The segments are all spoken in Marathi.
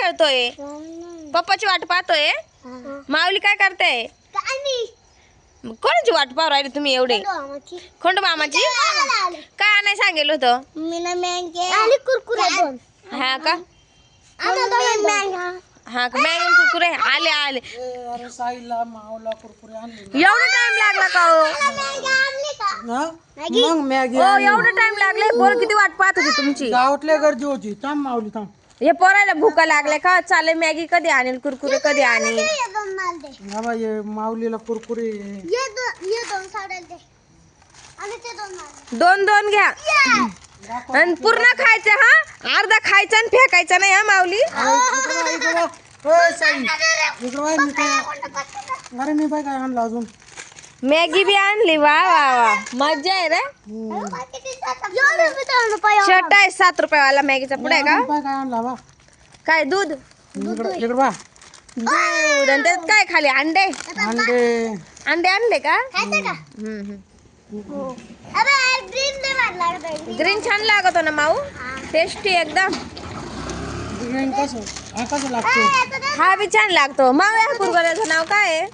खेळतोय? पप्पाची वाट पाहतोय? माऊली काय करते? कोणाची वाट पाहू राहिली तुम्ही एवढे? खंडू मामाची? काय नाही सांगेल होतं? हा का? हा का? मॅगी कुरकुरे आले आले. एवढा टाइम लागला का हो? मग मॅगी एवढा टाइम लागले? पोर किती वाट पाहत होती तुमची? गावातल्या गर्दी होती. थांब माऊली थांब. हे पोराला भूका लागले का? चाले मॅगी कधी आणेल, कुरकुरे कधी आणेल? बाबा ये माऊलीला कुरकुरे. दोन दोन घ्या आणि पूर्ण खायचं हा. अर्धा खायचा आणि फेकायचा नाही हा माऊली. अरे मी बाय काय आणलं अजून? मॅगी बी आणली. वा वा वा मजा आहे रे. शर्ट आहे 7 रुपयावाला मॅगीचा पुढे का? काय आणला बा? काय दूध? इकडे बा. दूध आणि त्यात काय खाली? अंडे अंडे. अंडे आणले का? ग्रीन छान लागतो ना माऊ? टेस्टी एकदम. कसं लागतो? हा बी छान लागतो. माऊ या कुरकुऱ्याचं नाव काय आहे?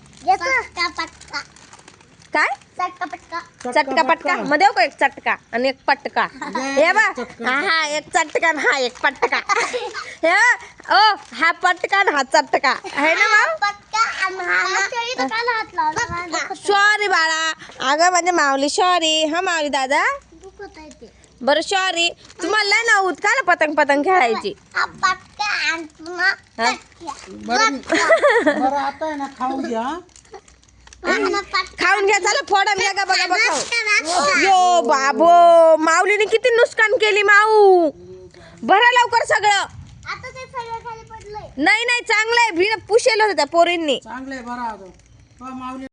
काय? चटका पटका. मग देऊ का एक चटका आणि एक पटका? हे बा हा एक चटका आणि हा एक पटका. हे ओ हा पटका आणि हा चटका आहे ना माऊ? सॉरी बाळा. अगं म्हणजे माऊली सॉरी. हा माऊली दादा बरं सॉरी. तुम्हाला ना उतका ना पतंग पतंग खेळायची. बरं आता आहे ना खाऊ घ्या. खाऊन घ्या चला. फोडा मी बघा बघा खाऊ. यो बाबो माऊलीने किती नुकसान केली माऊ. भरा लवकर सगळं. नाही नाही चांगलं आहे. पुशेल होतं त्या पोरींनी. चांगले बरं माऊली.